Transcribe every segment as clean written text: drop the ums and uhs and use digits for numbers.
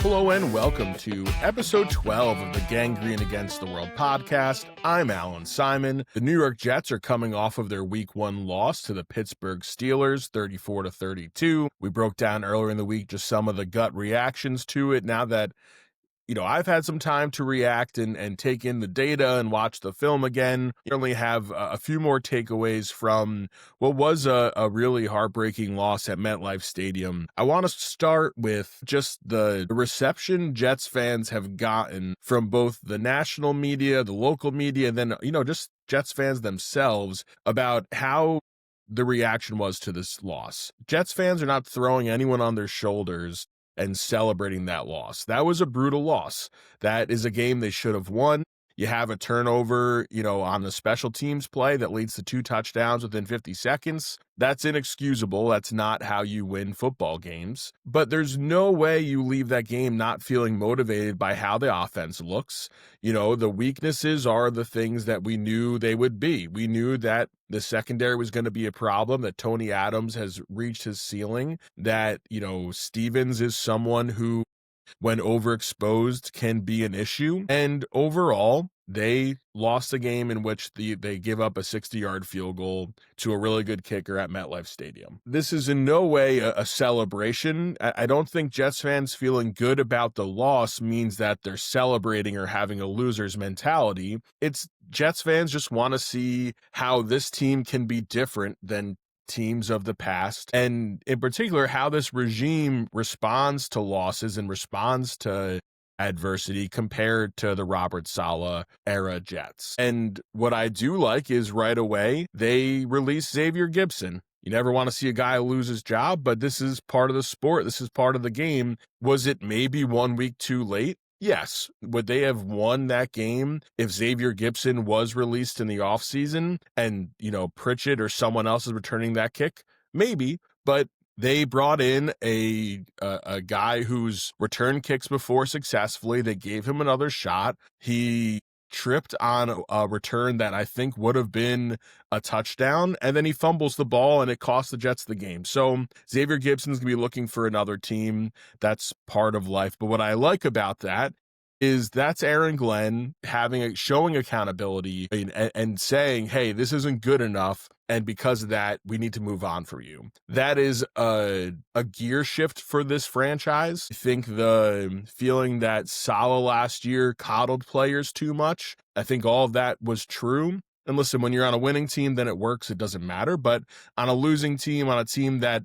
Hello and welcome to episode 12 of the Gangrene Against the World podcast. I'm Allan Simon. The New York Jets are coming off of their week 1 loss to the Pittsburgh Steelers, 34-32. We broke down earlier in the week just some of the gut reactions to it. Now that I've had some time to react and take in the data and watch the film again. I only have a few more takeaways from what was a really heartbreaking loss at MetLife Stadium. I want to start with just the reception Jets fans have gotten from both the national media, the local media, and then, just Jets fans themselves about how the reaction was to this loss. Jets fans are not throwing anyone on their shoulders and celebrating that loss. That was a brutal loss. That is a game they should have won. You have a turnover, on the special teams play that leads to 2 touchdowns within 50 seconds. That's inexcusable. That's not how you win football games. But there's no way you leave that game not feeling motivated by how the offense looks. The weaknesses are the things that we knew they would be. We knew that the secondary was going to be a problem, that Tony Adams has reached his ceiling, that, Stevens is someone who, when overexposed, can be an issue. And overall, they lost a game in which they give up a 60-yard field goal to a really good kicker at MetLife Stadium. This is in no way a celebration. I don't think Jets fans feeling good about the loss means that they're celebrating or having a loser's mentality. It's Jets fans just want to see how this team can be different than teams of the past, and in particular how this regime responds to losses and responds to adversity compared to the Robert Saleh era Jets. And what I do like is right away they release Xavier Gipson. You never want to see a guy lose his job, but this is part of the sport. This is part of the game. Was it maybe 1 week too late? Yes. Would they have won that game if Xavier Gipson was released in the offseason and, Pritchett or someone else is returning that kick? Maybe, but they brought in a guy who's returned kicks before successfully. They gave him another shot. He tripped on a return that I think would have been a touchdown, and then he fumbles the ball and it cost the Jets the game. So Xavier Gipson's gonna be looking for another team. That's part of life. But what I like about that is that's Aaron Glenn showing accountability and saying, hey, this isn't good enough, and because of that, we need to move on for you. That is a gear shift for this franchise. I think the feeling that Saleh last year coddled players too much, I think all of that was true. And listen, when you're on a winning team, then it works. It doesn't matter. But on a losing team, on a team that,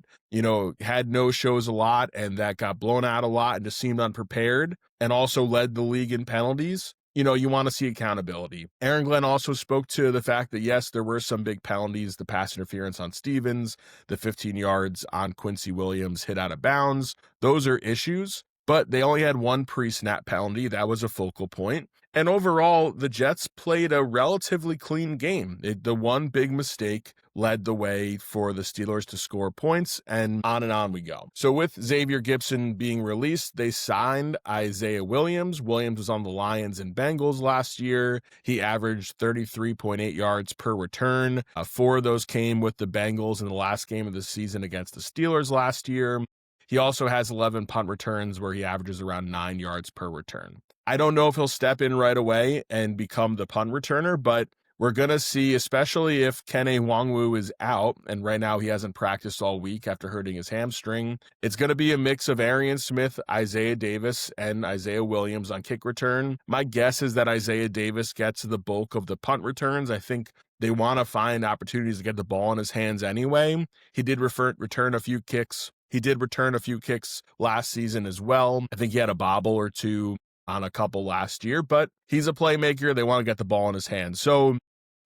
had no shows a lot and that got blown out a lot and just seemed unprepared and also led the league in penalties, you want to see accountability. Aaron Glenn also spoke to the fact that, yes, there were some big penalties, the pass interference on Stevens, the 15 yards on Quincy Williams hit out of bounds. Those are issues, but they only had 1 pre-snap penalty. That was a focal point. And overall, the Jets played a relatively clean game. The one big mistake led the way for the Steelers to score points, and on we go. So with Xavier Gipson being released, they signed Isaiah Williams. Williams was on the Lions and Bengals last year. He averaged 33.8 yards per return. 4 of those came with the Bengals in the last game of the season against the Steelers last year. He also has 11 punt returns where he averages around 9 yards per return. I don't know if he'll step in right away and become the punt returner, but we're going to see, especially if Kene Nwangwu is out, and right now he hasn't practiced all week after hurting his hamstring. It's going to be a mix of Arian Smith, Isaiah Davis, and Isaiah Williams on kick return. My guess is that Isaiah Davis gets the bulk of the punt returns. I think they want to find opportunities to get the ball in his hands anyway. He did return a few kicks. He did return a few kicks last season as well. I think he had a bobble or 2 on a couple last year, but he's a playmaker. They want to get the ball in his hands. So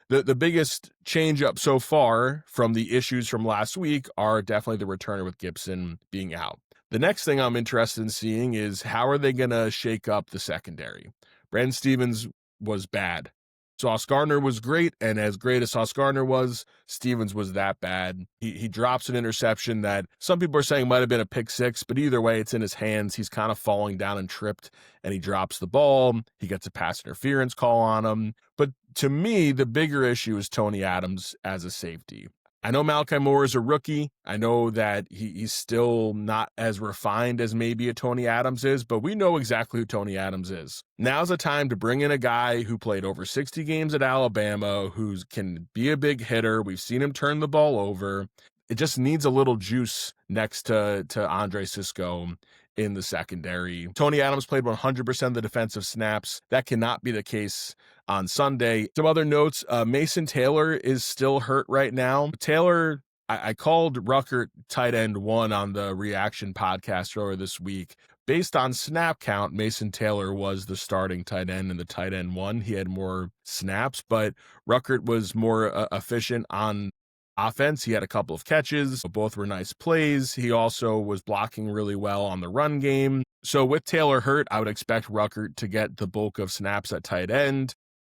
the biggest change up so far from the issues from last week are definitely the returner with Gipson being out. The next thing I'm interested in seeing is how are they going to shake up the secondary? Brandon Stevens was bad. Sauce Gardner was great, and as great as Sauce Gardner was, Stevens was that bad. He drops an interception that some people are saying might have been a pick 6, but either way, it's in his hands. He's kind of falling down and tripped, and he drops the ball. He gets a pass interference call on him. But to me, the bigger issue is Tony Adams as a safety. I know Malachi Moore is a rookie. I know that he's still not as refined as maybe a Tony Adams is, but we know exactly who Tony Adams is. Now's the time to bring in a guy who played over 60 games at Alabama, who can be a big hitter. We've seen him turn the ball over. It just needs a little juice next to Andre Cisco in the secondary. Tony Adams played 100% of the defensive snaps. That cannot be the case on Sunday. Some other notes, Mason Taylor is still hurt right now. Taylor, I called Ruckert tight end 1 on the Reaction podcast earlier this week. Based on snap count, Mason Taylor was the starting tight end in the tight end 1. He had more snaps, but Ruckert was more efficient on offense. He had a couple of catches. Both were nice plays. He also was blocking really well on the run game. So with Taylor hurt, I would expect Ruckert to get the bulk of snaps at tight end.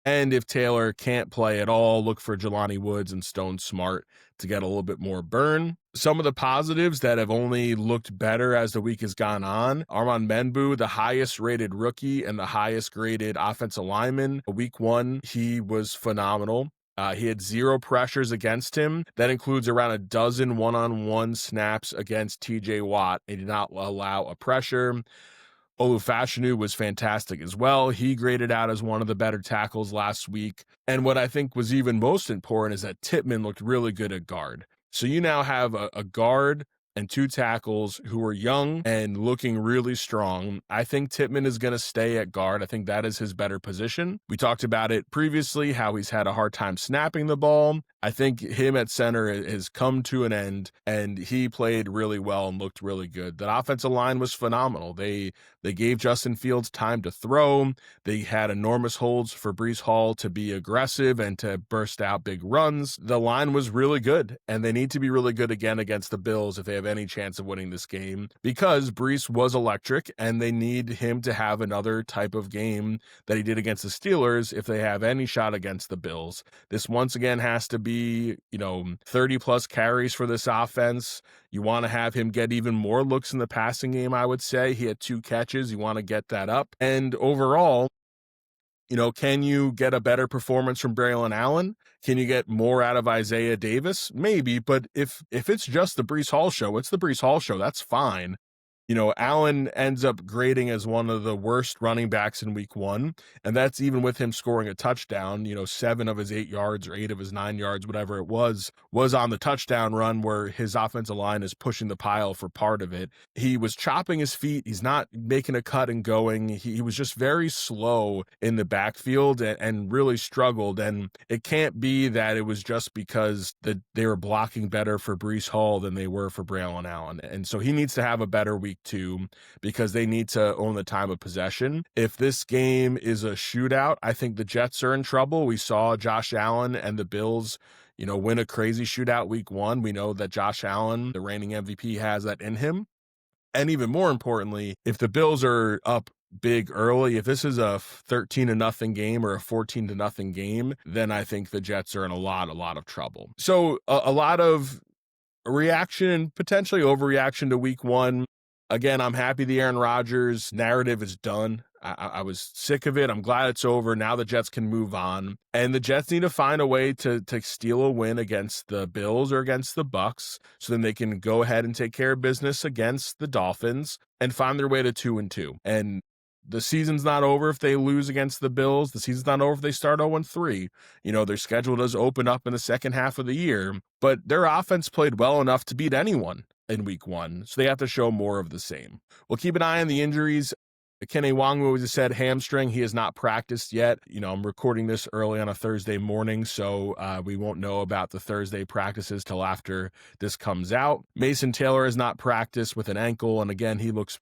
And if Taylor can't play at all, look for Jelani Woods and Stone Smart to get a little bit more burn. Some of the positives that have only looked better as the week has gone on. Armand Menbu, the highest rated rookie and the highest graded offensive lineman. Week 1, he was phenomenal. He had 0 pressures against him. That includes around a dozen one-on-one snaps against TJ Watt. He did not allow a pressure. Olufashinu was fantastic as well. He graded out as one of the better tackles last week. And what I think was even most important is that Tippmann looked really good at guard. So you now have a guard and 2 tackles who are young and looking really strong. I think Tippmann is going to stay at guard. I think that is his better position. We talked about it previously, how he's had a hard time snapping the ball. I think him at center has come to an end, and he played really well and looked really good. That offensive line was phenomenal. They gave Justin Fields time to throw. They had enormous holds for Breece Hall to be aggressive and to burst out big runs. The line was really good, and they need to be really good again against the Bills if they have any chance of winning this game, because Breece was electric, and they need him to have another type of game that he did against the Steelers if they have any shot against the Bills. This once again has to be 30 plus carries for this offense. You want to have him get even more looks in the passing game, I would say. He had 2 catches. You want to get that up. And overall, can you get a better performance from Braylon Allen? Can you get more out of Isaiah Davis? Maybe, but if it's just the Breece Hall show, it's the Breece Hall show. That's fine. Allen ends up grading as one of the worst running backs in week 1, and that's even with him scoring a touchdown. 7 of his 8 yards or 8 of his 9 yards, whatever it was on the touchdown run where his offensive line is pushing the pile for part of it. He was chopping his feet. He's not making a cut and going. He was just very slow in the backfield and really struggled, and it can't be that it was just because they were blocking better for Breece Hall than they were for Braylon Allen. And so he needs to have a better week 2 because they need to own the time of possession. If this game is a shootout, I think the Jets are in trouble. We saw Josh Allen and the Bills, win a crazy shootout week 1. We know that Josh Allen, the reigning MVP, has that in him. And even more importantly, if the Bills are up big early, if this is a 13-0 game or a 14-0 game, then I think the Jets are in a lot of trouble. So a lot of reaction and potentially overreaction to week 1. Again, I'm happy the Aaron Rodgers narrative is done. I was sick of it. I'm glad it's over. Now the Jets can move on. And the Jets need to find a way to steal a win against the Bills or against the Bucks, so then they can go ahead and take care of business against the Dolphins and find their way to 2-2. And the season's not over if they lose against the Bills. The season's not over if they start 0-3. Their schedule does open up in the second half of the year, but their offense played well enough to beat anyone in week 1, so they have to show more of the same. We'll keep an eye on the injuries. Kene Nwangwu, as I said, hamstring. He has not practiced yet. I'm recording this early on a Thursday morning, so we won't know about the Thursday practices till after this comes out. Mason Taylor has not practiced with an ankle, and again, he looks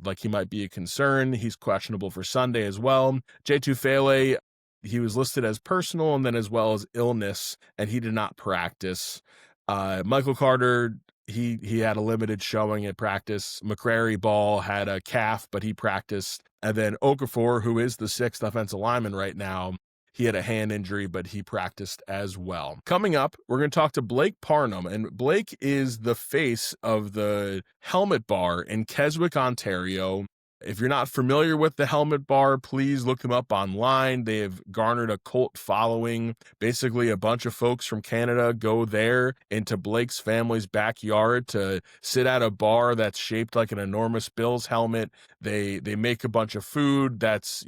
like he might be a concern. He's questionable for Sunday as well. Jay Tufele, he was listed as personal and then as well as illness, and he did not practice. Michael Carter, he had a limited showing at practice. McCrary Ball had a calf, but he practiced. And then Okafor, who is the 6th offensive lineman right now, he had a hand injury, but he practiced as well. Coming up, we're going to talk to Blake Parnham, and Blake is the face of the Helmet Bar in Keswick, Ontario. If you're not familiar with the Helmet Bar, please look them up online. They have garnered a cult following. Basically, a bunch of folks from Canada go there into Blake's family's backyard to sit at a bar that's shaped like an enormous Bills helmet. They make a bunch of food that's,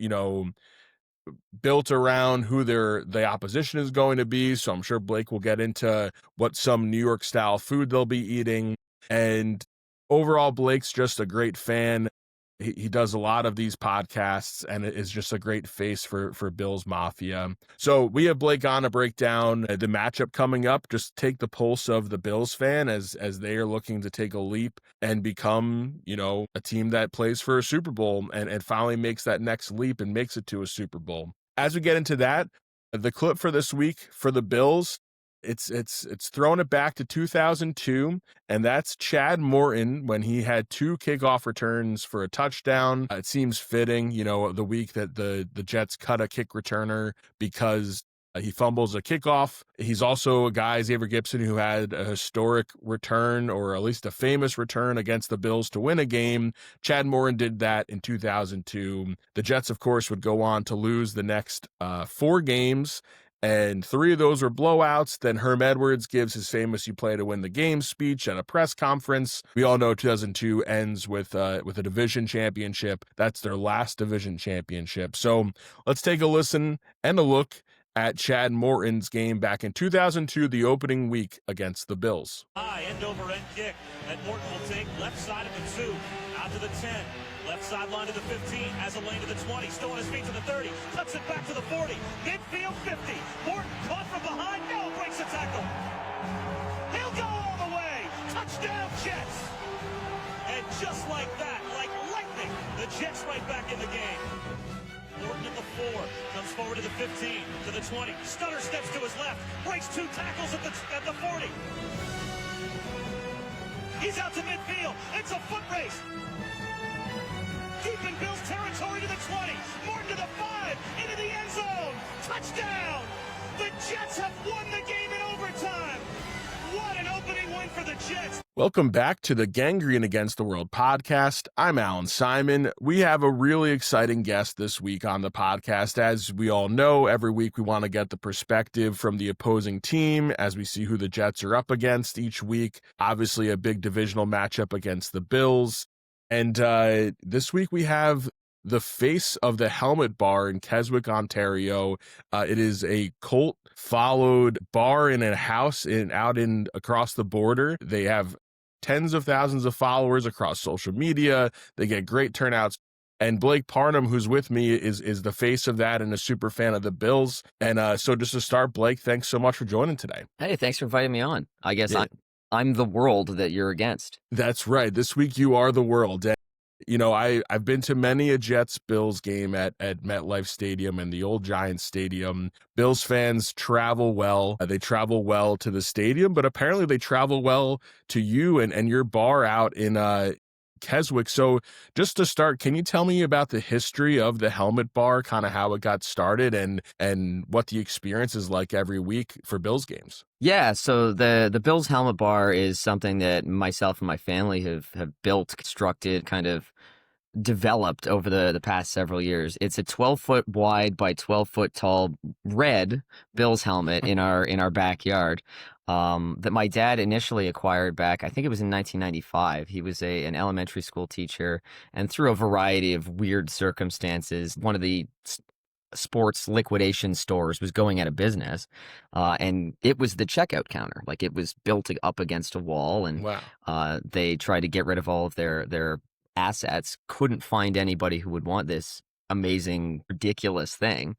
built around who the opposition is going to be. So I'm sure Blake will get into what some New York style food they'll be eating. And overall, Blake's just a great fan. He does a lot of these podcasts and is just a great face for Bills Mafia. So we have Blake on to break down the matchup coming up. Just take the pulse of the Bills fan as they are looking to take a leap and become, a team that plays for a Super Bowl and finally makes that next leap and makes it to a Super Bowl. As we get into that, the clip for this week for the Bills, it's throwing it back to 2002, and that's Chad Morton when he had 2 kickoff returns for a touchdown. It seems fitting, the week that the Jets cut a kick returner because he fumbles a kickoff. He's also a guy, Xavier Gipson, who had a historic return, or at least a famous return against the Bills to win a game. Chad Morton did that in 2002. The Jets, of course, would go on to lose the next 4 games, and 3 of those were blowouts. Then Herm Edwards gives his famous "you play to win the game" speech at a press conference. We all know 2002 ends with a division championship. That's their last division championship. So let's take a listen and a look at Chad Morton's game back in 2002, the opening week against the Bills. High end-over-end kick that Morton will take left side of the 2, out to the 10. Left sideline to the 15, has a lane to the 20, still on his feet to the 30, cuts it back to the 40, midfield 50. Morton caught from behind, no, breaks the tackle. He'll go all the way. Touchdown, Jets. And just like that, like lightning, the Jets right back in the game. Morton at the 4, comes forward to the 15, to the 20, stutter steps to his left, breaks 2 tackles at the 40. He's out to midfield. It's a foot race. Deep in Bills territory to the 20. Morton to the 5. Into the end zone. Touchdown. The Jets have won the game in overtime. What an opening win for the Jets. Welcome back to the Gangrene Against the World podcast. I'm Allan Simon. We have a really exciting guest this week on the podcast. As we all know, every week we want to get the perspective from the opposing team as we see who the Jets are up against each week. Obviously, a big divisional matchup against the Bills. And this week we have the face of the Helmet Bar in Keswick, Ontario. It is a cult-followed bar in a house out across the border. They have tens of thousands of followers across social media. They get great turnouts. And Blake Parnham, who's with me, is the face of that and a super fan of the Bills. And so just to start, Blake, thanks so much for joining today. Hey, thanks for inviting me on. I guess I'm the world that you're against. That's right. This week you are the world. And, I've been to many a Jets-Bills game at MetLife Stadium and the old Giants Stadium. Bills fans travel well. They travel well to the stadium, but apparently they travel well to you and your bar out in Keswick. So just to start, can you tell me about the history of the Helmet Bar, kind of how it got started and what the experience is like every week for Bills games? Yeah, so the Bills Helmet Bar is something that myself and my family have built, constructed, kind of developed over the past several years. It's a 12-foot wide by 12-foot tall red Bills helmet in our backyard that my dad initially acquired back, I think it was in 1995. He was an elementary school teacher, and through a variety of weird circumstances, one of the sports liquidation stores was going out of business, and it was the checkout counter. Like, it was built up against a wall, and wow. They tried to get rid of all of their assets, couldn't find anybody who would want this amazing, ridiculous thing.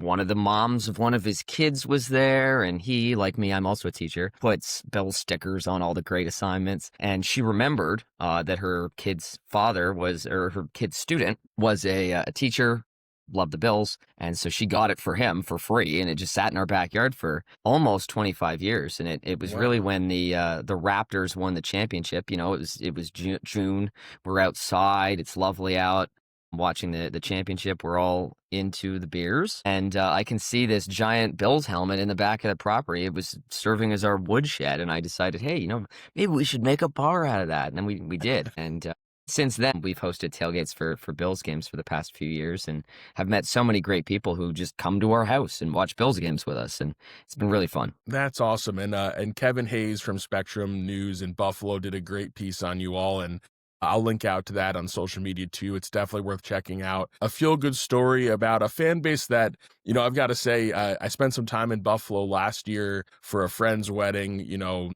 One of the moms of one of his kids was there, and he, like me, I'm also a teacher, puts Bill stickers on all the great assignments. And she remembered that her kid's her kid's student was a teacher, loved the Bills, and so she got it for him for free, and it just sat in our backyard for almost 25 years. And it was really when the Raptors won the championship. It was June. We're outside. It's lovely out. Watching the championship. We're all into the beers, and I can see this giant Bills helmet in the back of the property. It was serving as our woodshed, and I decided, hey, maybe we should make a bar out of that. And then we did, and Since then, we've hosted tailgates for Bills games for the past few years and have met so many great people who just come to our house and watch Bills games with us. And it's been really fun. That's awesome. And Kevin Hayes from Spectrum News in Buffalo did a great piece on you all, and I'll link out to that on social media too. It's definitely worth checking out. A feel-good story about a fan base that, I've got to say, I spent some time in Buffalo last year for a friend's wedding,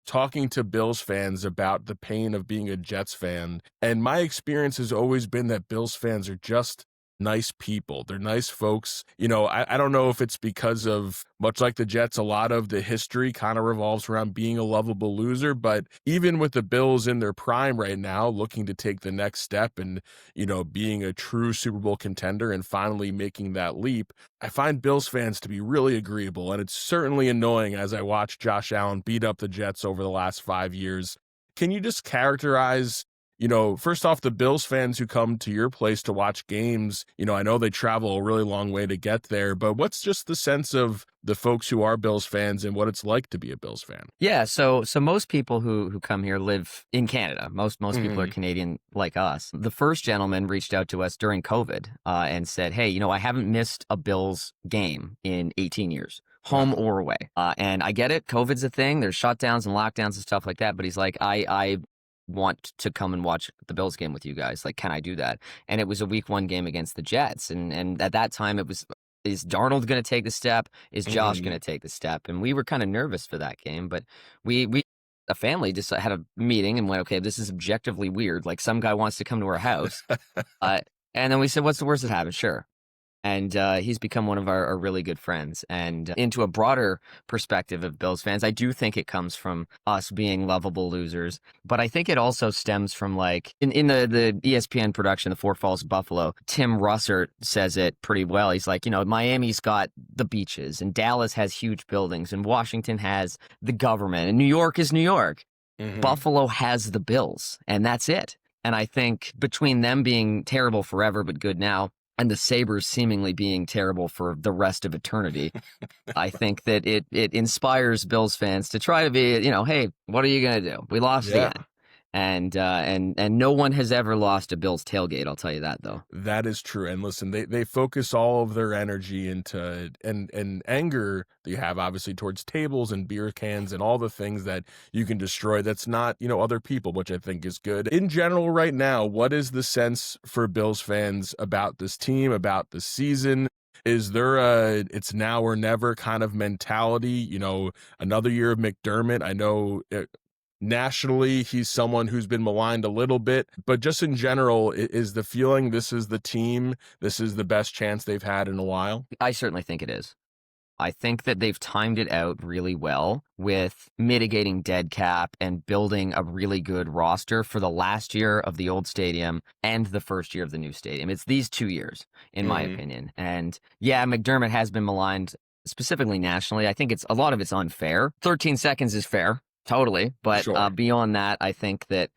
talking to Bills fans about the pain of being a Jets fan. And my experience has always been that Bills fans are just nice people. They're nice folks. I don't know if it's because of, much like the Jets, a lot of the history kind of revolves around being a lovable loser. But even with the Bills in their prime right now, looking to take the next step and, being a true Super Bowl contender and finally making that leap, I find Bills fans to be really agreeable. And it's certainly annoying as I watch Josh Allen beat up the Jets over the last 5 years. Can you just characterize, first off, the Bills fans who come to your place to watch games? I know they travel a really long way to get there, but what's just the sense of the folks who are Bills fans and what it's like to be a Bills fan? Yeah, so most people who come here live in Canada. Most people are Canadian like us. The first gentleman reached out to us during COVID and said, "Hey, I haven't missed a Bills game in 18 years. Home or away. And I get it. COVID's a thing. There's shutdowns and lockdowns and stuff like that. But he's like, I want to come and watch the Bills game with you guys. Like, can I do that?" And it was a week 1 game against the Jets. And at that time, it was, is Darnold going to take the step? Is Josh going to take the step? And we were kind of nervous for that game. But we a family just had a meeting and went, okay, this is objectively weird. Like, some guy wants to come to our house. And then we said, what's the worst that happens? Sure. And he's become one of our really good friends. And into a broader perspective of Bills fans, I do think it comes from us being lovable losers. But I think it also stems from, like, in the ESPN production, the Four Falls Buffalo, Tim Russert says it pretty well. He's like, Miami's got the beaches, and Dallas has huge buildings, and Washington has the government, and New York is New York. Buffalo has the Bills, and that's it. And I think between them being terrible forever but good now, and the Sabres seemingly being terrible for the rest of eternity, I think that it inspires Bills fans to try to be, hey, what are you going to do? We lost again. And no one has ever lost a Bills tailgate. I'll tell you that, though. That is true. And listen, they focus all of their energy into and anger that you have, obviously, towards tables and beer cans and all the things that you can destroy. That's not, other people, which I think is good. In general, right now, what is the sense for Bills fans about this team, about the season? Is there it's now or never kind of mentality? Another year of McDermott. I know nationally, he's someone who's been maligned a little bit, but just in general, is the feeling this is the team, this is the best chance they've had in a while? I certainly think it is. I think that they've timed it out really well with mitigating dead cap and building a really good roster for the last year of the old stadium and the first year of the new stadium. It's these 2 years, in my opinion. And yeah, McDermott has been maligned, specifically nationally. I think a lot of it's unfair. 13 seconds is fair. Totally. But Sure. Beyond that, I think that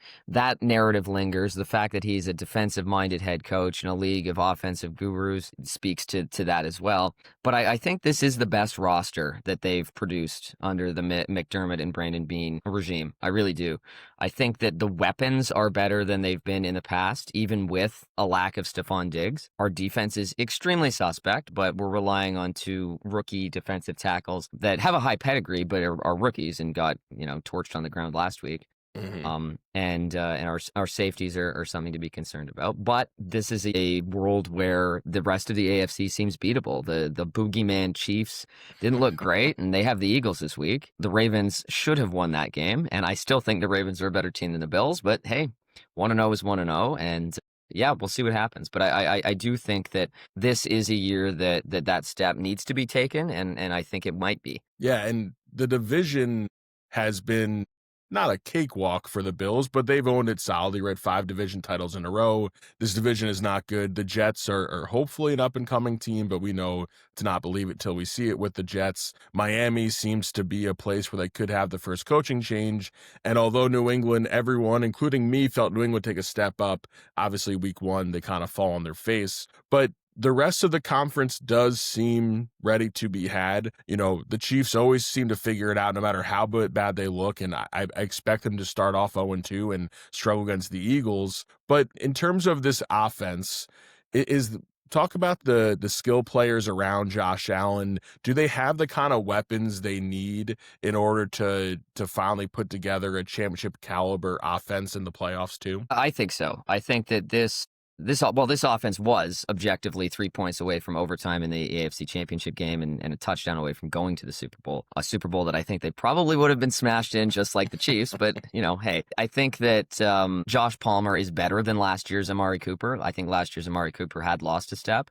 narrative lingers. The fact that he's a defensive-minded head coach in a league of offensive gurus speaks to that as well. But I think this is the best roster that they've produced under the McDermott and Brandon Beane regime. I really do. I think that the weapons are better than they've been in the past, even with a lack of Stephon Diggs. Our defense is extremely suspect, but we're relying on 2 rookie defensive tackles that have a high pedigree, but are rookies and got, torched on the ground last week. And our safeties are something to be concerned about. But this is a world where the rest of the AFC seems beatable. The boogeyman Chiefs didn't look great, and they have the Eagles this week. The Ravens should have won that game, and I still think the Ravens are a better team than the Bills. But hey, 1-0 is 1-0, and yeah, we'll see what happens. But I do think that this is a year that step needs to be taken, and I think it might be. Yeah, and the division has been not a cakewalk for the Bills, but they've owned it solidly. We're at 5 division titles in a row. This division is not good. The Jets are hopefully an up-and-coming team, but we know to not believe it till we see it with the Jets. Miami seems to be a place where they could have the first coaching change. And although New England, everyone, including me, felt New England would take a step up, obviously week 1, they kind of fall on their face. But the rest of the conference does seem ready to be had. The Chiefs always seem to figure it out no matter how bad they look, and I expect them to start off 0-2 and struggle against the Eagles. But in terms of this offense, talk about the skill players around Josh Allen. Do they have the kind of weapons they need in order to finally put together a championship caliber offense in the playoffs too? I think so. I think that this offense was objectively 3 points away from overtime in the AFC Championship game and a touchdown away from going to the Super Bowl. A Super Bowl that I think they probably would have been smashed in just like the Chiefs. But, hey, I think that Josh Palmer is better than last year's Amari Cooper. I think last year's Amari Cooper had lost a step.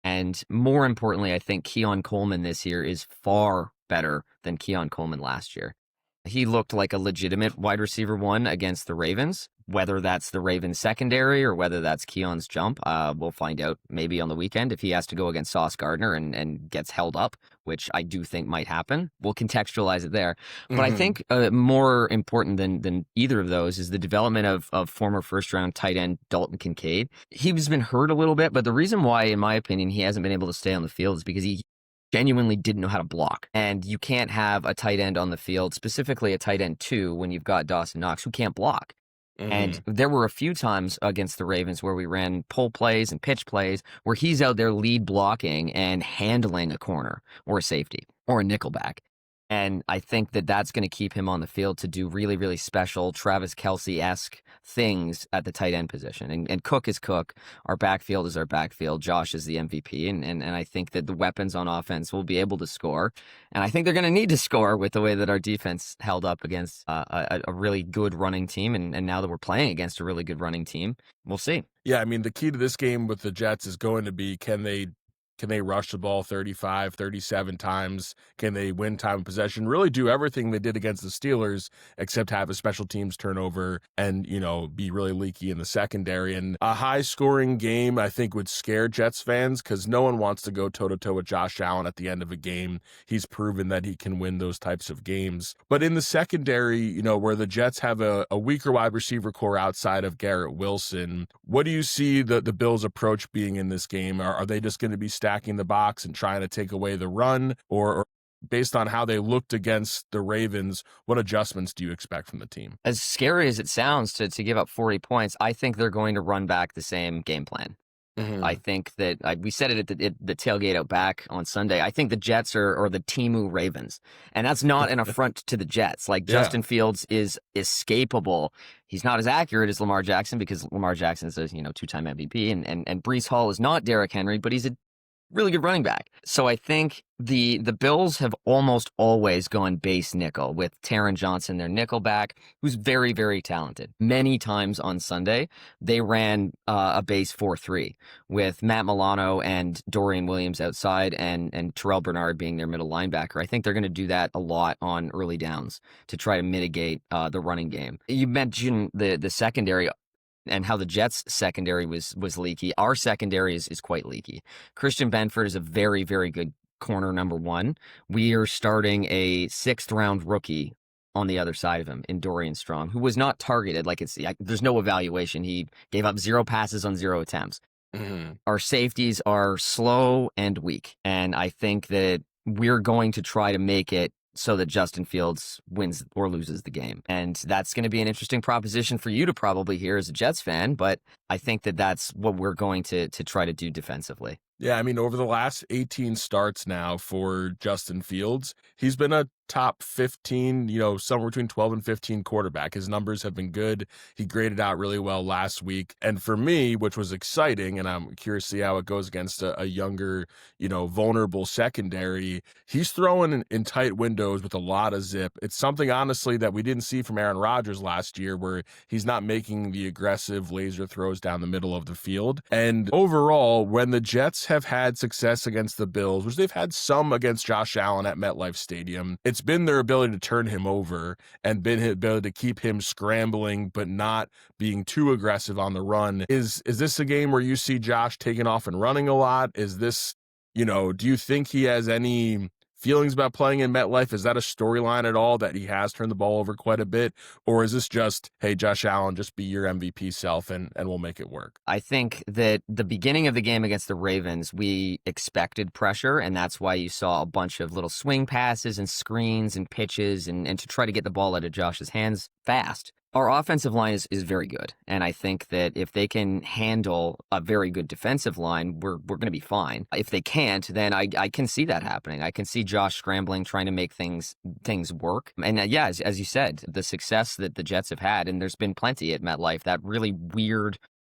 And more importantly, I think Keon Coleman this year is far better than Keon Coleman last year. He looked like a legitimate wide receiver one against the Ravens. Whether that's the Ravens secondary or whether that's Keon's jump, we'll find out maybe on the weekend if he has to go against Sauce Gardner and gets held up, which I do think might happen. We'll contextualize it there. But I think more important than either of those is the development of former first-round tight end Dalton Kincaid. He's been hurt a little bit, but the reason why, in my opinion, he hasn't been able to stay on the field is because he genuinely didn't know how to block. And you can't have a tight end on the field, specifically a tight end 2, when you've got Dawson Knox who can't block. And there were a few times against the Ravens where we ran pull plays and pitch plays where he's out there lead blocking and handling a corner or a safety or a nickelback. And I think that that's going to keep him on the field to do really, really special Travis Kelce-esque things at the tight end position. And Cook is Cook. Our backfield is our backfield. Josh is the MVP. And I think that the weapons on offense will be able to score. And I think they're going to need to score with the way that our defense held up against a really good running team. And now that we're playing against a really good running team, we'll see. Yeah, I mean, the key to this game with the Jets is going to be, can they rush the ball 35, 37 times? Can they win time of possession? Really do everything they did against the Steelers except have a special teams turnover and, be really leaky in the secondary. And a high-scoring game, I think, would scare Jets fans because no one wants to go toe-to-toe with Josh Allen at the end of a game. He's proven that he can win those types of games. But in the secondary, where the Jets have a weaker wide receiver core outside of Garrett Wilson, what do you see the Bills' approach being in this game? Are they just going to be stacking the box and trying to take away the run, or based on how they looked against the Ravens, what adjustments do you expect from the team? As scary as it sounds to give up 40 points, I think they're going to run back the same game plan. I think that we said it at the tailgate out back on Sunday. I think the Jets are the Temu Ravens, and that's not an affront to the Jets. Justin Fields is escapable. He's not as accurate as Lamar Jackson because Lamar Jackson is a two-time MVP, and Breece Hall is not Derrick Henry, but he's a really good running back. So I think the Bills have almost always gone base nickel with Taron Johnson, their nickel back, who's very, very talented. Many times on Sunday, they ran a base 4-3 with Matt Milano and Dorian Williams outside and Terrell Bernard being their middle linebacker. I think they're going to do that a lot on early downs to try to mitigate the running game. You mentioned the secondary and how the Jets secondary was leaky. Our secondary is quite leaky. Christian Benford is a very, very good corner number 1. We are starting a 6th round rookie on the other side of him in Dorian Strong, who was not targeted. There's no evaluation. He gave up 0 passes on 0 attempts. Our safeties are slow and weak. And I think that we're going to try to make it so that Justin Fields wins or loses the game. And that's going to be an interesting proposition for you to probably hear as a Jets fan, but I think that that's what we're going to try to do defensively. Yeah, I mean, over the last 18 starts now for Justin Fields, he's been a top 15, somewhere between 12 and 15 quarterback. His numbers have been good. He graded out really well last week. And for me, which was exciting, and I'm curious to see how it goes against a younger, vulnerable secondary, he's throwing in tight windows with a lot of zip. It's something, honestly, that we didn't see from Aaron Rodgers last year, where he's not making the aggressive laser throws down the middle of the field. And overall, when the Jets have had success against the Bills, which they've had some against Josh Allen at MetLife Stadium, it's been their ability to turn him over and been his ability to keep him scrambling but not being too aggressive on the run. Is this a game where you see Josh taking off and running a lot? Is this, do you think he has any feelings about playing in MetLife? Is that a storyline at all that he has turned the ball over quite a bit? Or is this just, hey, Josh Allen, just be your MVP self and we'll make it work? I think that the beginning of the game against the Ravens, we expected pressure, and that's why you saw a bunch of little swing passes and screens and pitches and to try to get the ball out of Josh's hands fast. Our offensive line is very good, and I think that if they can handle a very good defensive line, we're going to be fine. If they can't, then I can see that happening. I can see Josh scrambling, trying to make things work. And yeah, as you said, the success that the Jets have had, and there's been plenty at MetLife, that really weird,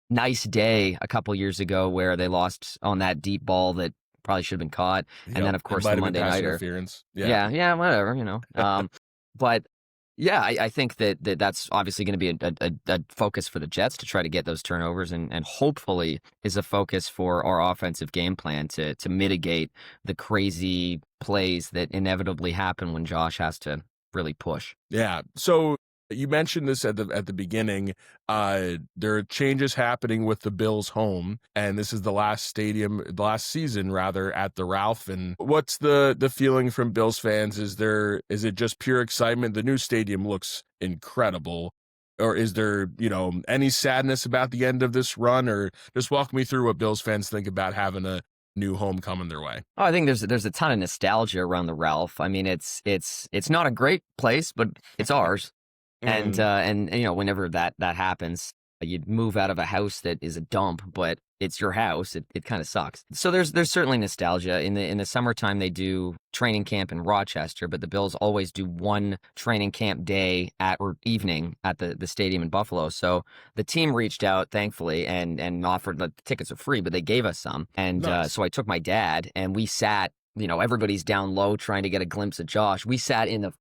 nice day a couple years ago where they lost on that deep ball that probably should have been caught, and then of course the Monday nighter. Yeah, whatever. But yeah, I think that's obviously going to be a focus for the Jets to try to get those turnovers, and hopefully is a focus for our offensive game plan to mitigate the crazy plays that inevitably happen when Josh has to really push. Yeah. So you mentioned this at the beginning. There are changes happening with the Bills home, and this is the last season rather, at the Ralph. And what's the feeling from Bills fans? Is it just pure excitement? The new stadium looks incredible. Or is there, any sadness about the end of this run? Or just walk me through what Bills fans think about having a new home coming their way. Oh, I think there's a ton of nostalgia around the Ralph. I mean, it's not a great place, but it's ours. And whenever that happens, you'd move out of a house that is a dump, but it's your house. It kind of sucks. So there's certainly nostalgia. In the summertime, they do training camp in Rochester, but the Bills always do one training camp day or evening at the stadium in Buffalo. So the team reached out, thankfully, and offered, the tickets are free, but they gave us some. And Nice. So I took my dad, and we sat, everybody's down low trying to get a glimpse of Josh. We sat in the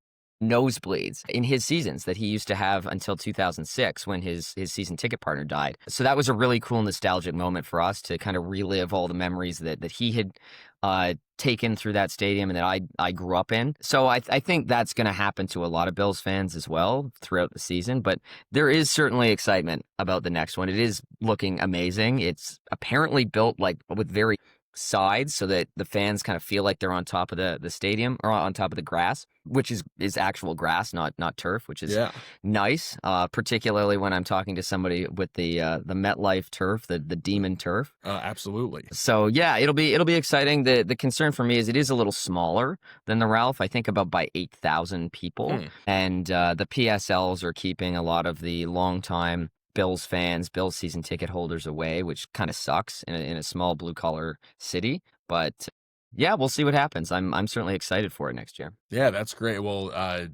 nosebleeds in his seasons that he used to have until 2006 when his season ticket partner died. So that was a really cool nostalgic moment for us to kind of relive all the memories that he had taken through that stadium and that I grew up in. So I think that's going to happen to a lot of Bills fans as well throughout the season. But there is certainly excitement about the next one. It is looking amazing. It's apparently built like with very sides so that the fans kind of feel like they're on top of the stadium or on top of the grass, which is actual grass, not turf, which is nice, particularly when I'm talking to somebody with the MetLife turf, the Demon turf. Absolutely. So yeah, it'll be exciting. The concern for me is it is a little smaller than the Ralph. I think about by 8,000 people, and the PSLs are keeping a lot of the longtime Bills fans, Bills season ticket holders away, which kind of sucks in a small blue collar city. But yeah, we'll see what happens. I'm certainly excited for it next year. Yeah, that's great. Well,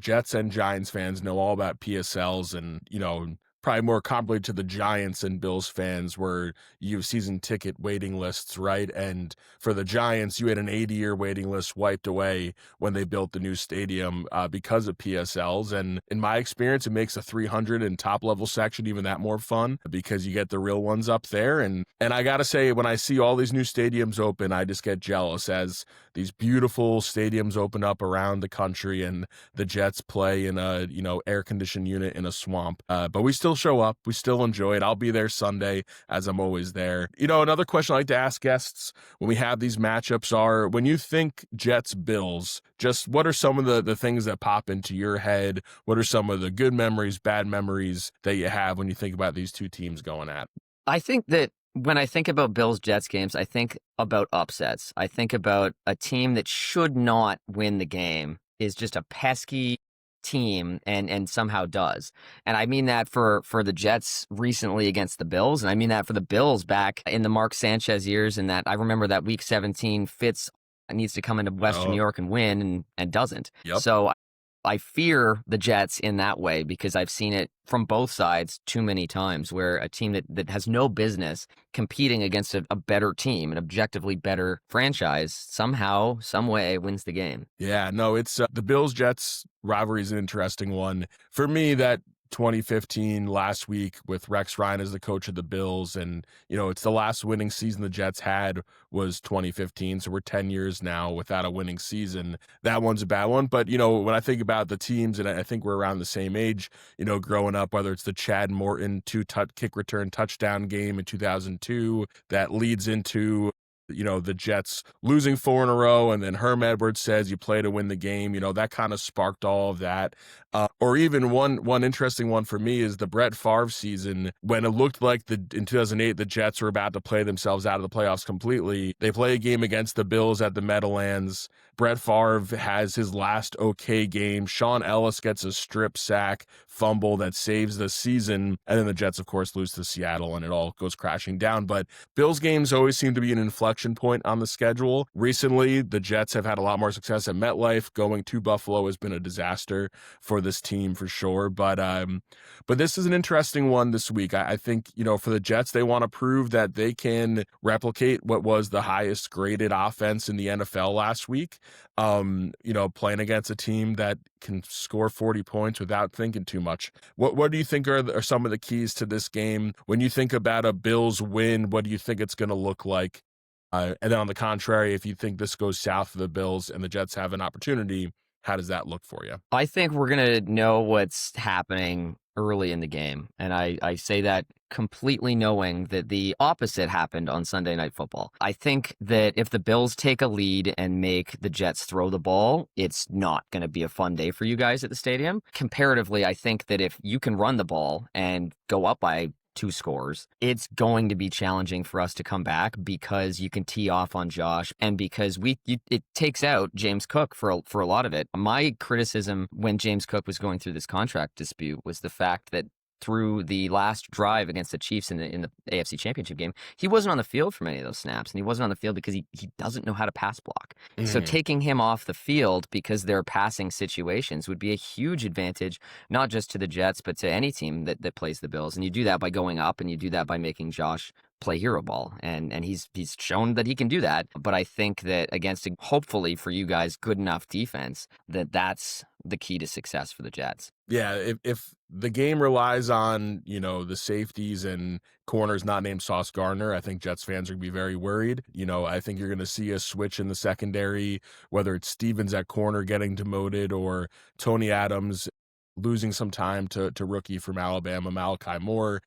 Jets and Giants fans know all about PSLs, and probably more comparably to the Giants and Bills fans, where you have season ticket waiting lists, right? And for the Giants, you had an 80-year waiting list wiped away when they built the new stadium because of PSLs. And in my experience, it makes a 300 and top level section even that more fun because you get the real ones up there. And I gotta say, when I see all these new stadiums open, I just get jealous as these beautiful stadiums open up around the country and the Jets play in a air conditioned unit in a swamp. But we still show up. We still enjoy it. I'll be there Sunday, as I'm always there. Another question I like to ask guests when we have these matchups are, when you think Jets Bills, just what are some of the things that pop into your head? What are some of the good memories, bad memories that you have when you think about these two teams going at? I think that when I think about Bills Jets games, I think about upsets. I think about a team that should not win the game is just a pesky team and somehow does. And I mean that for the Jets recently against the Bills, and I mean that for the Bills back in the Mark Sanchez years, and that I remember that week 17 Fitz needs to come into Western New York and win and doesn't. Yep. So I fear the Jets in that way because I've seen it from both sides too many times where a team that has no business competing against a better team, an objectively better franchise, somehow, some way wins the game. Yeah, no, it's the Bills-Jets rivalry is an interesting one. For me, that 2015 last week with Rex Ryan as the coach of the Bills, and it's the last winning season the Jets had was 2015, so we're 10 years now without a winning season. That one's a bad one, but when I think about the teams, and I think we're around the same age, growing up, whether it's the Chad Morton kick return touchdown game in 2002 that leads into the Jets losing 4 in a row, and then Herm Edwards says you play to win the game. That kind of sparked all of that. Or even one interesting one for me is the Brett Favre season, when it looked like in 2008 the Jets were about to play themselves out of the playoffs completely. They play a game against the Bills at the Meadowlands. Brett Favre has his last okay game. Sean Ellis gets a strip sack fumble that saves the season, and then the Jets, of course, lose to Seattle, and it all goes crashing down. But Bills games always seem to be an inflection point on the schedule. Recently, the Jets have had a lot more success at MetLife. Going to Buffalo has been a disaster for this team for sure. But this is an interesting one this week. I think, for the Jets, they want to prove that they can replicate what was the highest graded offense in the NFL last week. Playing against a team that can score 40 points without thinking too much. What do you think are some of the keys to this game? When you think about a Bills win, what do you think it's going to look like? And then on the contrary, if you think this goes south for the Bills and the Jets have an opportunity, how does that look for you? I think we're going to know what's happening early in the game. And I say that completely knowing that the opposite happened on Sunday Night Football. I think that if the Bills take a lead and make the Jets throw the ball, it's not going to be a fun day for you guys at the stadium. Comparatively, I think that if you can run the ball and go up by 2 scores, it's going to be challenging for us to come back because you can tee off on Josh and because it takes out James Cook for a lot of it. My criticism when James Cook was going through this contract dispute was the fact that through the last drive against the Chiefs in the AFC Championship game, he wasn't on the field for many of those snaps, and he wasn't on the field because he doesn't know how to pass block. So taking him off the field because they're passing situations would be a huge advantage, not just to the Jets, but to any team that plays the Bills. And you do that by going up, and you do that by making Josh play hero ball, and he's shown that he can do that. But I think that against, hopefully for you guys, good enough defense, that's the key to success for the Jets. Yeah, if the game relies on, the safeties and corners not named Sauce Gardner, I think Jets fans are going to be very worried. I think you're going to see a switch in the secondary, whether it's Stevens at corner getting demoted or Tony Adams losing some time to rookie from Alabama, Malachi Moore.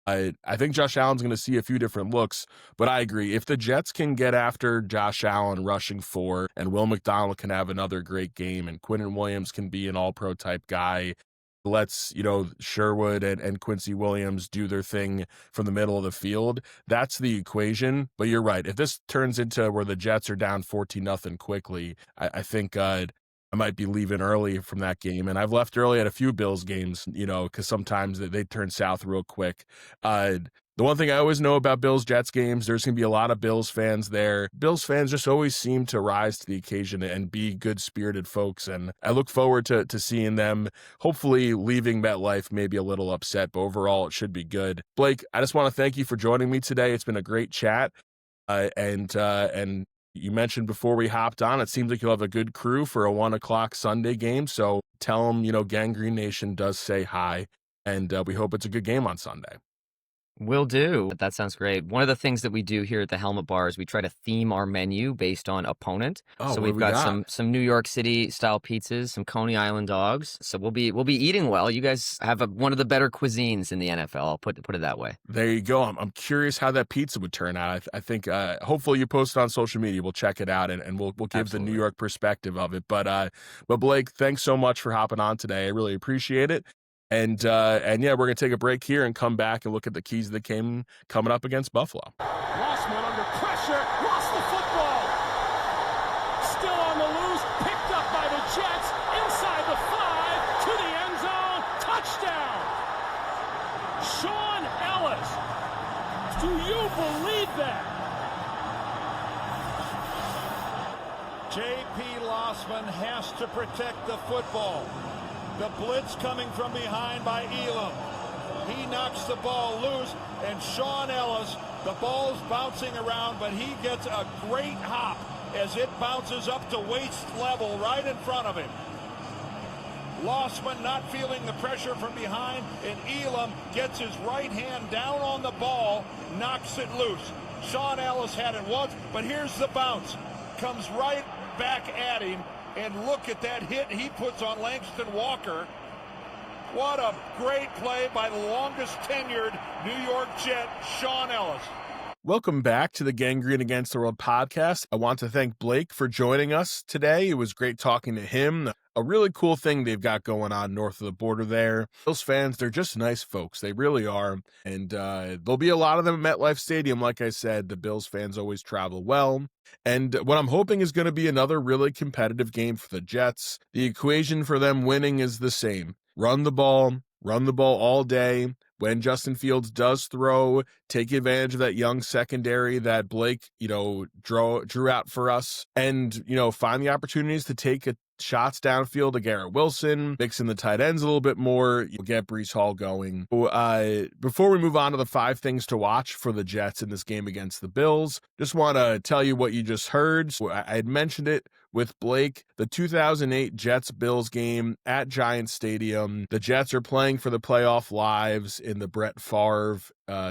I think Josh Allen's going to see a few different looks, but I agree. If the Jets can get after Josh Allen rushing 4, and Will McDonald can have another great game, and Quinnen Williams can be an all-pro type guy, let's, Sherwood and Quincy Williams do their thing from the middle of the field. That's the equation. But you're right. If this turns into where the Jets are down 14-0 quickly, I think I might be leaving early from that game. And I've left early at a few Bills games, because sometimes they turn south real quick. The one thing I always know about Bills-Jets games, there's going to be a lot of Bills fans there. Bills fans just always seem to rise to the occasion and be good-spirited folks, and I look forward to seeing them, hopefully leaving MetLife maybe a little upset, but overall it should be good. Blake, I just want to thank you for joining me today. It's been a great chat, and you mentioned before we hopped on, it seems like you'll have a good crew for a 1 o'clock Sunday game, so tell them, Gangrene Nation does say hi, and we hope it's a good game on Sunday. Will do. That sounds great. One of the things that we do here at the Helmet Bar is we try to theme our menu based on opponent. Oh, so we've got some New York City style pizzas, some Coney Island dogs. So we'll be eating well. You guys have one of the better cuisines in the NFL. I'll put it that way. There you go. I'm curious how that pizza would turn out. I think hopefully you post it on social media. We'll check it out and we'll give Absolutely. the New York perspective of it. But Blake, thanks so much for hopping on today. I really appreciate it. And yeah, we're going to take a break here and come back and look at the keys of the game coming up against Buffalo. Lossman under pressure, lost the football. Still on the loose, picked up by the Jets, inside the 5, to the end zone, touchdown. Sean Ellis. Do you believe that? J.P. Lossman has to protect the football. The blitz coming from behind by Elam. He knocks the ball loose, and Sean Ellis, the ball's bouncing around, but he gets a great hop as it bounces up to waist level right in front of him. Lossman not feeling the pressure from behind, and Elam gets his right hand down on the ball, knocks it loose. Sean Ellis had it once, but here's the bounce. Comes right back at him. And look at that hit he puts on Langston Walker. What a great play by the longest tenured New York Jet, Sean Ellis. Welcome back to the Gangrene Against the World podcast. I want to thank Blake for joining us today. It was great talking to him. A really cool thing they've got going on north of the border there. Bills fans, they're just nice folks. They really are. And there'll be a lot of them at MetLife Stadium. Like I said, the Bills fans always travel well. And what I'm hoping is going to be another really competitive game for the Jets. The equation for them winning is the same. Run the ball all day. When Justin Fields does throw, take advantage of that young secondary that Blake, drew out for us, and, find the opportunities to take shots downfield to Garrett Wilson, mixing the tight ends a little bit more. You'll get Breece Hall going. Before we move on to the 5 things to watch for the Jets in this game against the Bills, just want to tell you what you just heard. So I had mentioned it with Blake, the 2008 Jets-Bills game at Giants Stadium. The Jets are playing for the playoff lives in the Brett Favre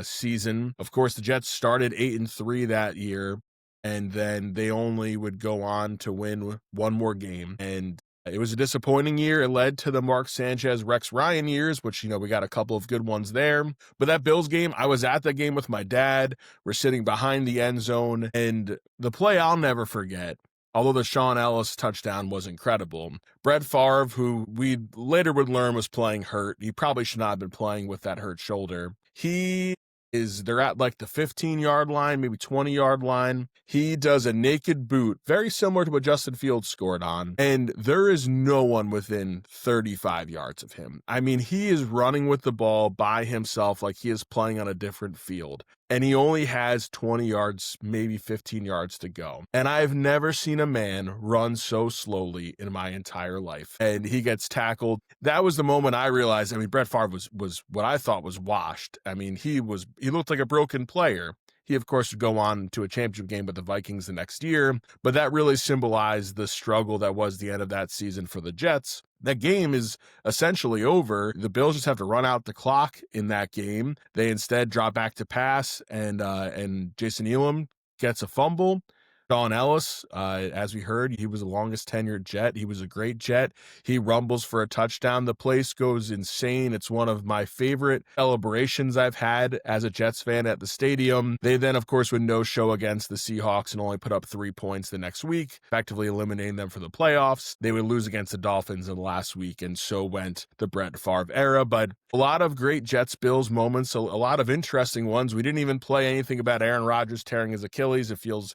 season. Of course, the Jets started 8-3 that year, and then they only would go on to win one more game. And it was a disappointing year. It led to the Mark Sanchez, Rex Ryan years, which, we got a couple of good ones there. But that Bills game, I was at that game with my dad. We're sitting behind the end zone, and the play I'll never forget, although the Sean Ellis touchdown was incredible, Brett Favre, who we later would learn was playing hurt, he probably should not have been playing with that hurt shoulder. They're at like the 15-yard line, maybe 20-yard line. He does a naked boot, very similar to what Justin Fields scored on, and there is no one within 35 yards of him. I mean, he is running with the ball by himself like he is playing on a different field, and he only has 20 yards, maybe 15 yards to go. And I've never seen a man run so slowly in my entire life. And he gets tackled. That was the moment I realized, Brett Favre was what I thought was washed. He looked like a broken player. He, of course, would go on to a championship game with the Vikings the next year, but that really symbolized the struggle that was the end of that season for the Jets. That game is essentially over. The Bills just have to run out the clock in that game. They instead drop back to pass, and Jason Elam gets a fumble. Sean Ellis, as we heard, he was the longest tenured Jet. He was a great Jet. He rumbles for a touchdown. The place goes insane. It's one of my favorite celebrations I've had as a Jets fan at the stadium. They then, of course, would no-show against the Seahawks and only put up 3 points the next week, effectively eliminating them for the playoffs. They would lose against the Dolphins in the last week, and so went the Brett Favre era. But a lot of great Jets-Bills moments, a lot of interesting ones. We didn't even play anything about Aaron Rodgers tearing his Achilles. It feels,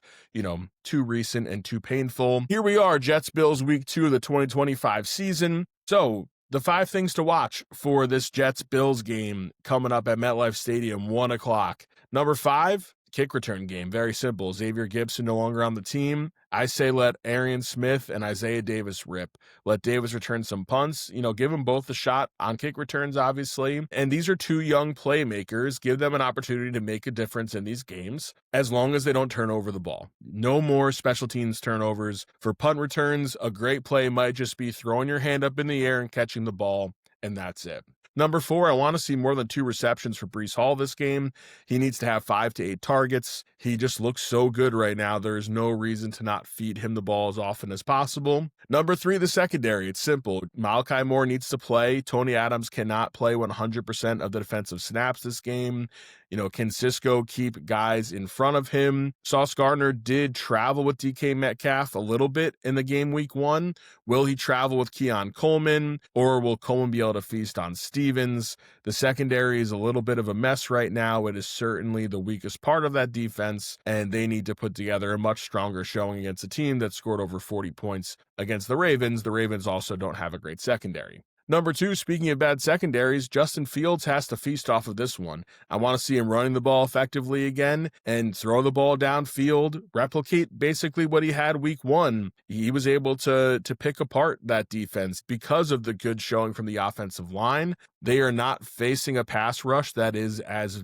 too recent and too painful. Here we are, Jets-Bills week 2 of the 2025 season. So the 5 things to watch for this Jets-Bills game coming up at MetLife Stadium, 1 o'clock. Number 5, kick return game. Very simple. Xavier Gibson no longer on the team. I say let Arian Smith and Isaiah Davis rip. Let Davis return some punts. Give them both a shot on kick returns, obviously. And these are 2 young playmakers. Give them an opportunity to make a difference in these games as long as they don't turn over the ball. No more special teams turnovers. For punt returns, a great play might just be throwing your hand up in the air and catching the ball, and that's it. Number 4, I want to see more than 2 receptions for Breece Hall this game. He needs to have 5 to 8 targets. He just looks so good right now. There's no reason to not feed him the ball as often as possible. Number 3, the secondary. It's simple. Malachi Moore needs to play. Tony Adams cannot play 100% of the defensive snaps this game. Can Cisco keep guys in front of him? Sauce Gardner did travel with DK Metcalf a little bit in the game week 1. Will he travel with Keon Coleman, or will Coleman be able to feast on Stevens? The secondary is a little bit of a mess right now. It is certainly the weakest part of that defense, and they need to put together a much stronger showing against a team that scored over 40 points against the Ravens. The Ravens also don't have a great secondary. Number 2, speaking of bad secondaries, Justin Fields has to feast off of this one. I want to see him running the ball effectively again and throw the ball downfield, replicate basically what he had week 1. He was able to pick apart that defense because of the good showing from the offensive line. They are not facing a pass rush that is as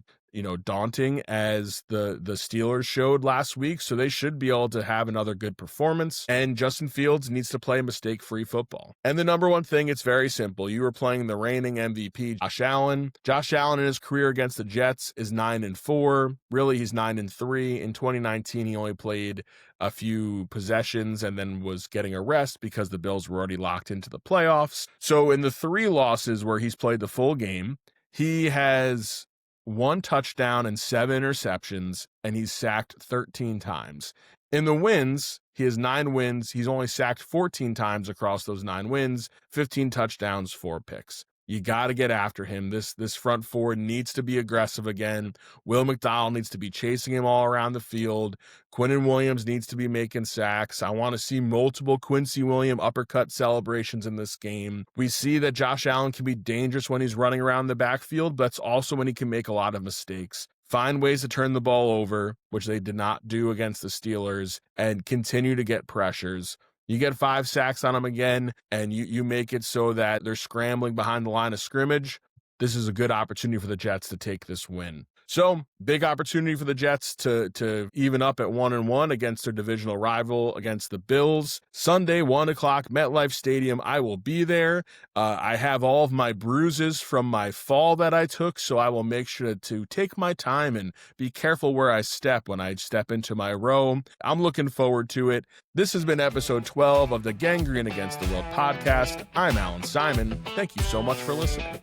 daunting as the Steelers showed last week, so they should be able to have another good performance, and Justin Fields needs to play mistake-free football. And the number one thing, it's very simple. You are playing the reigning MVP, Josh Allen. Josh Allen in his career against the Jets is 9-4. Really, he's 9-3. In 2019, he only played a few possessions and then was getting a rest because the Bills were already locked into the playoffs. So in the 3 losses where he's played the full game, he has 1 touchdown and 7 interceptions, and he's sacked 13 times. In the wins, he has 9 wins. He's only sacked 14 times across those 9 wins, 15 touchdowns, 4 picks. You got to get after him. This front four needs to be aggressive again. Will McDonald needs to be chasing him all around the field. Quinnen Williams needs to be making sacks. I want to see multiple Quincy Williams uppercut celebrations in this game. We see that Josh Allen can be dangerous when he's running around the backfield, but that's also when he can make a lot of mistakes. Find ways to turn the ball over, which they did not do against the Steelers, and continue to get pressures. You get 5 sacks on them again, and you make it so that they're scrambling behind the line of scrimmage. This is a good opportunity for the Jets to take this win. So, big opportunity for the Jets to even up at 1-1 against their divisional rival, against the Bills. Sunday, 1 o'clock, MetLife Stadium. I will be there. I have all of my bruises from my fall that I took, so I will make sure to take my time and be careful where I step when I step into my row. I'm looking forward to it. This has been episode 12 of the Gangrene Against the World podcast. I'm Allan Simon. Thank you so much for listening.